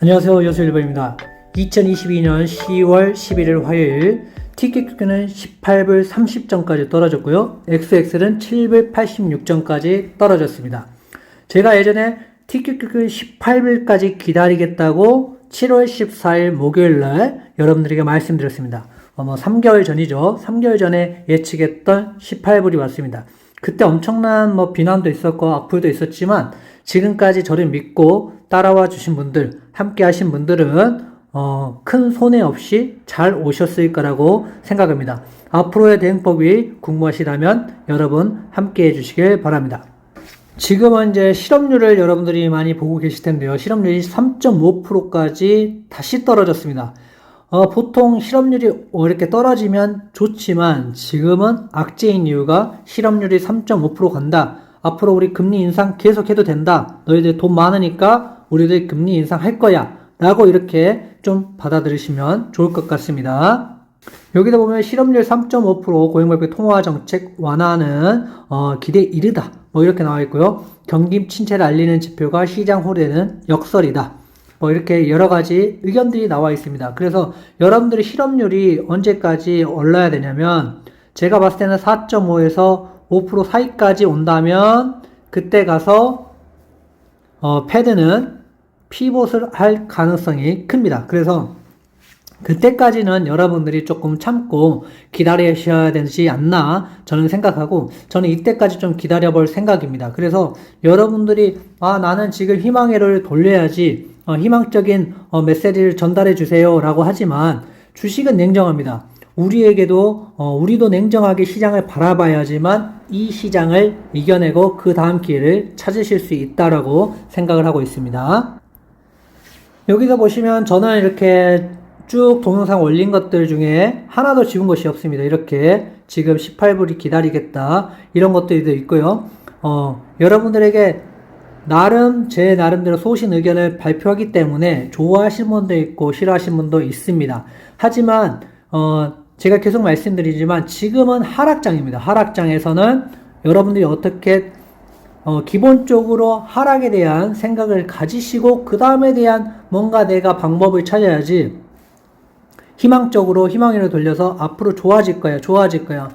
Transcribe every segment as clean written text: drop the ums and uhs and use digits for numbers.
안녕하세요. 여수일보입니다. 2022년 10월 11일 화요일 TQQQ는 18불 30전까지 떨어졌고요. XX는 7불86전까지 떨어졌습니다. 제가 예전에 TQQQ 18불까지 기다리겠다고 7월 14일 목요일날 여러분들에게 말씀드렸습니다. 3개월 전이죠. 3개월 전에 예측했던 18불이 왔습니다. 그때 엄청난 비난도 있었고 악플도 있었지만 지금까지 저를 믿고 따라와 주신 분들, 함께 하신 분들은 큰 손해 없이 잘 오셨을 거라고 생각합니다. 앞으로의 대응법이 궁금하시다면 여러분 함께 해주시길 바랍니다. 지금은 이제 실업률을 여러분들이 많이 보고 계실 텐데요. 실업률이 3.5%까지 다시 떨어졌습니다. 보통 실업률이 이렇게 떨어지면 좋지만 지금은 악재인 이유가 실업률이 3.5% 간다. 앞으로 우리 금리 인상 계속해도 된다. 너희들 돈 많으니까 우리들 금리 인상할 거야. 라고 이렇게 좀 받아들이시면 좋을 것 같습니다. 여기다 보면 실업률 3.5% 고용발표 통화정책 완화는 기대에 이르다. 이렇게 나와 있고요. 경기 침체를 알리는 지표가 시장 호재는 역설이다. 이렇게 여러 가지 의견들이 나와 있습니다. 그래서 여러분들이 실업률이 언제까지 올라야 되냐면 제가 봤을 때는 4.5에서 5% 사이까지 온다면 그때 가서 패드는 피봇을 할 가능성이 큽니다. 그래서 그때까지는 여러분들이 조금 참고 기다리셔야 되지 않나 저는 생각하고 저는 이때까지 좀 기다려볼 생각입니다. 그래서 여러분들이 나는 지금 희망회로를 돌려야지 희망적인 메시지를 전달해 주세요 라고 하지만 주식은 냉정합니다. 우리도 냉정하게 시장을 바라봐야지만 이 시장을 이겨내고 그 다음 기회를 찾으실 수 있다라고 생각을 하고 있습니다. 여기서 보시면 저는 이렇게 쭉 동영상 올린 것들 중에 하나도 지운 것이 없습니다. 이렇게 지금 18불이 기다리겠다 이런 것들도 있고요. 여러분들에게 제 나름대로 소신 의견을 발표하기 때문에 좋아하시는 분도 있고 싫어하시는 분도 있습니다. 하지만 제가 계속 말씀드리지만 지금은 하락장입니다. 하락장에서는 여러분들이 어떻게 기본적으로 하락에 대한 생각을 가지시고 그 다음에 대한 뭔가 내가 방법을 찾아야지 희망적으로 희망으로 돌려서 앞으로 좋아질 거야.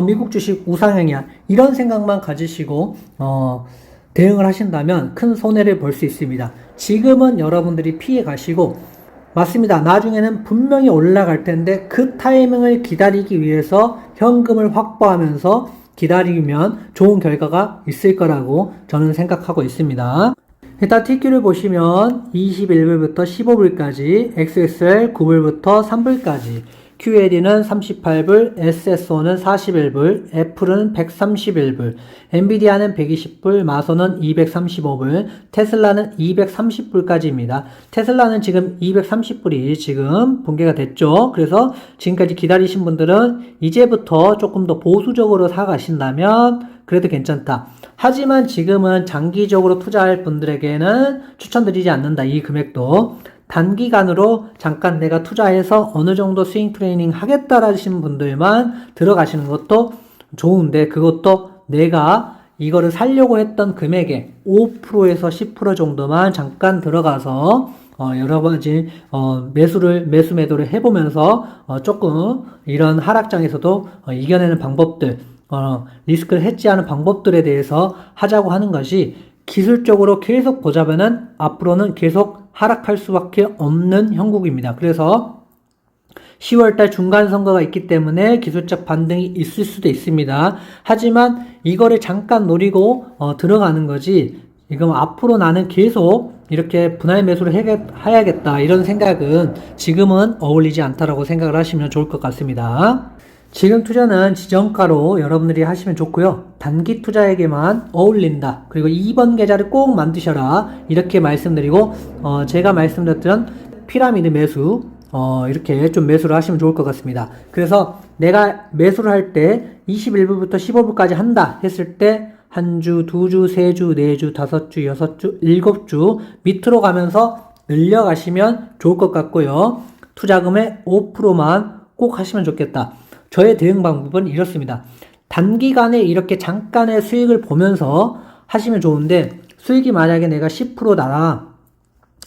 미국 주식 우상향이야. 이런 생각만 가지시고 대응을 하신다면 큰 손해를 볼 수 있습니다. 지금은 여러분들이 피해 가시고 맞습니다. 나중에는 분명히 올라갈 텐데 그 타이밍을 기다리기 위해서 현금을 확보하면서 기다리면 좋은 결과가 있을 거라고 저는 생각하고 있습니다. 일단 TQ를 보시면 21불부터 15불까지, XSL 9불부터 3불까지, QLE는 38불, SSO는 41불, 애플은 131불, 엔비디아는 120불, 마소는 235불, 테슬라는 230불까지입니다. 테슬라는 지금 230불이 지금 붕괴가 됐죠. 그래서 지금까지 기다리신 분들은 이제부터 조금 더 보수적으로 사가신다면 그래도 괜찮다. 하지만 지금은 장기적으로 투자할 분들에게는 추천드리지 않는다. 이 금액도. 단기간으로 잠깐 내가 투자해서 어느 정도 스윙 트레이닝 하겠다라는 분들만 들어가시는 것도 좋은데 그것도 내가 이거를 살려고 했던 금액의 5%에서 10% 정도만 잠깐 들어가서 여러 가지 매수 매도를 해보면서 조금 이런 하락장에서도 이겨내는 방법들 리스크를 해지하는 방법들에 대해서 하자고 하는 것이 기술적으로 계속 보자면은 앞으로는 계속 하락할 수밖에 없는 형국입니다. 그래서 10월달 중간선거가 있기 때문에 기술적 반등이 있을 수도 있습니다. 하지만 이거를 잠깐 노리고 들어가는 거지 이건 앞으로 나는 계속 이렇게 분할 매수를 해야겠다 이런 생각은 지금은 어울리지 않다라고 생각을 하시면 좋을 것 같습니다. 지금 투자는 지정가로 여러분들이 하시면 좋고요. 단기 투자에게만 어울린다. 그리고 2번 계좌를 꼭 만드셔라. 이렇게 말씀드리고 제가 말씀드렸던 피라미드 매수 이렇게 좀 매수를 하시면 좋을 것 같습니다. 그래서 내가 매수를 할 때 21불부터 15불까지 한다 했을 때 한 주, 두 주, 세 주, 네 주, 다섯 주, 여섯 주, 일곱 주 밑으로 가면서 늘려가시면 좋을 것 같고요. 투자금의 5%만 꼭 하시면 좋겠다. 저의 대응 방법은 이렇습니다. 단기간에 이렇게 잠깐의 수익을 보면서 하시면 좋은데 수익이 만약에 내가 10% 나라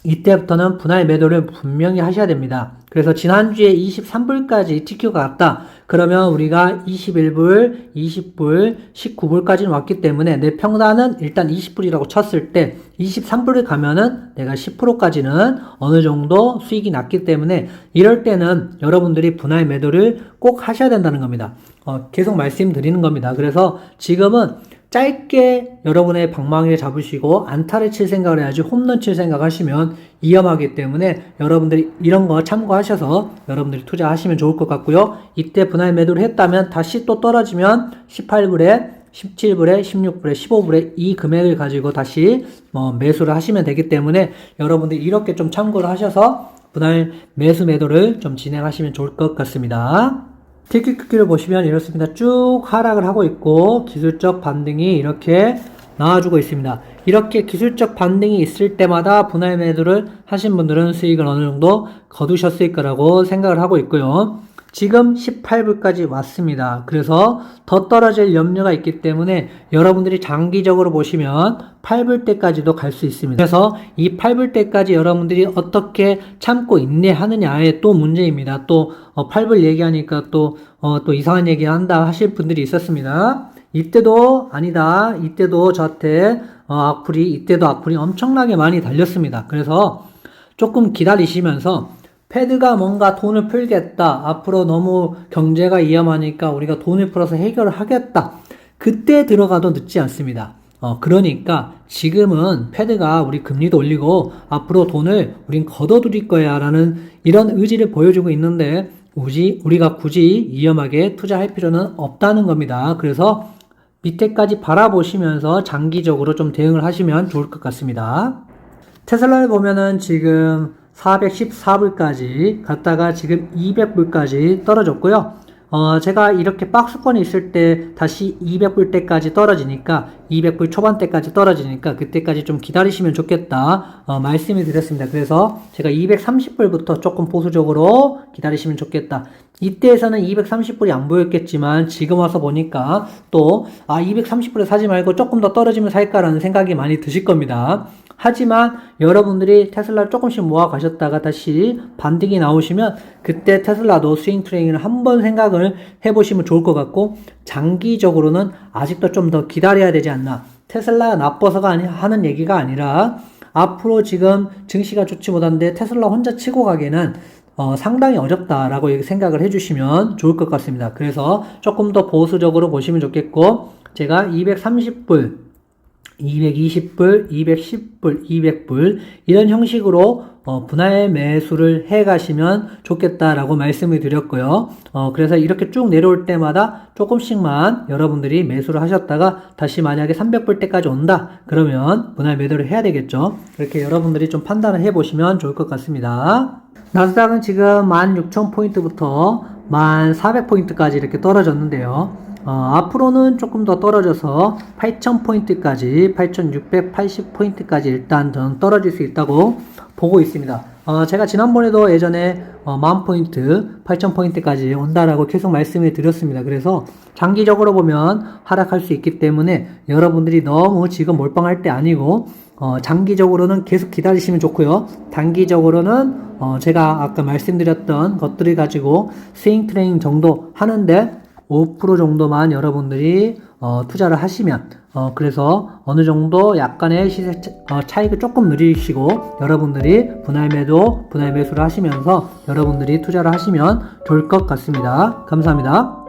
이때부터는 분할 매도를 분명히 하셔야 됩니다. 그래서 지난주에 23불까지 TQ가 갔다. 그러면 우리가 21불, 20불, 19불까지는 왔기 때문에 내 평단은 일단 20불이라고 쳤을 때 23불을 가면은 내가 10%까지는 어느 정도 수익이 났기 때문에 이럴 때는 여러분들이 분할 매도를 꼭 하셔야 된다는 겁니다. 계속 말씀드리는 겁니다. 그래서 지금은 짧게 여러분의 방망이를 잡으시고 안타를 칠 생각을 해야지 홈런 칠 생각 하시면 위험하기 때문에 여러분들이 이런 거 참고하셔서 여러분들이 투자하시면 좋을 것 같고요. 이때 분할 매도를 했다면 다시 또 떨어지면 18불에 17불에 16불에 15불에 이 금액을 가지고 다시 매수를 하시면 되기 때문에 여러분들이 이렇게 좀 참고를 하셔서 분할 매수 매도를 좀 진행하시면 좋을 것 같습니다. TQQQ를 보시면 이렇습니다. 쭉 하락을 하고 있고 기술적 반등이 이렇게 나와주고 있습니다. 이렇게 기술적 반등이 있을 때마다 분할 매도를 하신 분들은 수익을 어느 정도 거두셨을 거라고 생각을 하고 있고요. 지금 18불까지 왔습니다. 그래서 더 떨어질 염려가 있기 때문에 여러분들이 장기적으로 보시면 8불 때까지도 갈 수 있습니다. 그래서 이 8불 때까지 여러분들이 어떻게 참고 인내하느냐에 또 문제입니다. 또 8불 얘기하니까 또 이상한 얘기 한다 하실 분들이 있었습니다. 이때도 아니다. 이때도 저한테 이때도 악플이 엄청나게 많이 달렸습니다. 그래서 조금 기다리시면서 패드가 뭔가 돈을 풀겠다. 앞으로 너무 경제가 위험하니까 우리가 돈을 풀어서 해결을 하겠다. 그때 들어가도 늦지 않습니다. 그러니까 지금은 패드가 우리 금리도 올리고 앞으로 돈을 우린 걷어들일 거야 라는 이런 의지를 보여주고 있는데 우리가 굳이 위험하게 투자할 필요는 없다는 겁니다. 그래서 밑에까지 바라보시면서 장기적으로 좀 대응을 하시면 좋을 것 같습니다. 테슬라를 보면은 지금 414불까지 갔다가 지금 200불까지 떨어졌고요. 제가 이렇게 박스권이 있을 때 다시 200불 때까지 떨어지니까 200불 초반대까지 떨어지니까 그때까지 좀 기다리시면 좋겠다 말씀을 드렸습니다. 그래서 제가 230불부터 조금 보수적으로 기다리시면 좋겠다. 이때에서는 230불이 안 보였겠지만 지금 와서 보니까 또 230불에 사지 말고 조금 더 떨어지면 살까라는 생각이 많이 드실 겁니다. 하지만 여러분들이 테슬라를 조금씩 모아 가셨다가 다시 반등이 나오시면 그때 테슬라도 스윙 트레이닝을 한번 생각을 해보시면 좋을 것 같고 장기적으로는 아직도 좀 더 기다려야 되지 않나. 테슬라가 나빠서가 하는 얘기가 아니라 앞으로 지금 증시가 좋지 못한데 테슬라 혼자 치고 가기에는 상당히 어렵다라고 생각을 해주시면 좋을 것 같습니다. 그래서 조금 더 보수적으로 보시면 좋겠고 제가 230불 220불, 210불, 200불 이런 형식으로 분할 매수를 해 가시면 좋겠다라고 말씀을 드렸고요. 그래서 이렇게 쭉 내려올 때마다 조금씩만 여러분들이 매수를 하셨다가 다시 만약에 300불 때까지 온다 그러면 분할 매도를 해야 되겠죠. 그렇게 여러분들이 좀 판단을 해 보시면 좋을 것 같습니다. 나스닥은 지금 16,000포인트부터 1,400포인트까지 이렇게 떨어졌는데요. 앞으로는 조금 더 떨어져서 8,000포인트까지 8,680포인트까지 일단 저는 떨어질 수 있다고 보고 있습니다. 제가 지난번에도 예전에 10,000포인트 8,000포인트까지 온다라고 계속 말씀을 드렸습니다. 그래서 장기적으로 보면 하락할 수 있기 때문에 여러분들이 너무 지금 몰빵할 때 아니고 장기적으로는 계속 기다리시면 좋고요. 단기적으로는 제가 아까 말씀드렸던 것들을 가지고 스윙 트레이닝 정도 하는데 5% 정도만 여러분들이 투자를 하시면 그래서 어느 정도 약간의 시세 차익을 조금 누리시고 여러분들이 분할 매도, 분할 매수를 하시면서 여러분들이 투자를 하시면 좋을 것 같습니다. 감사합니다.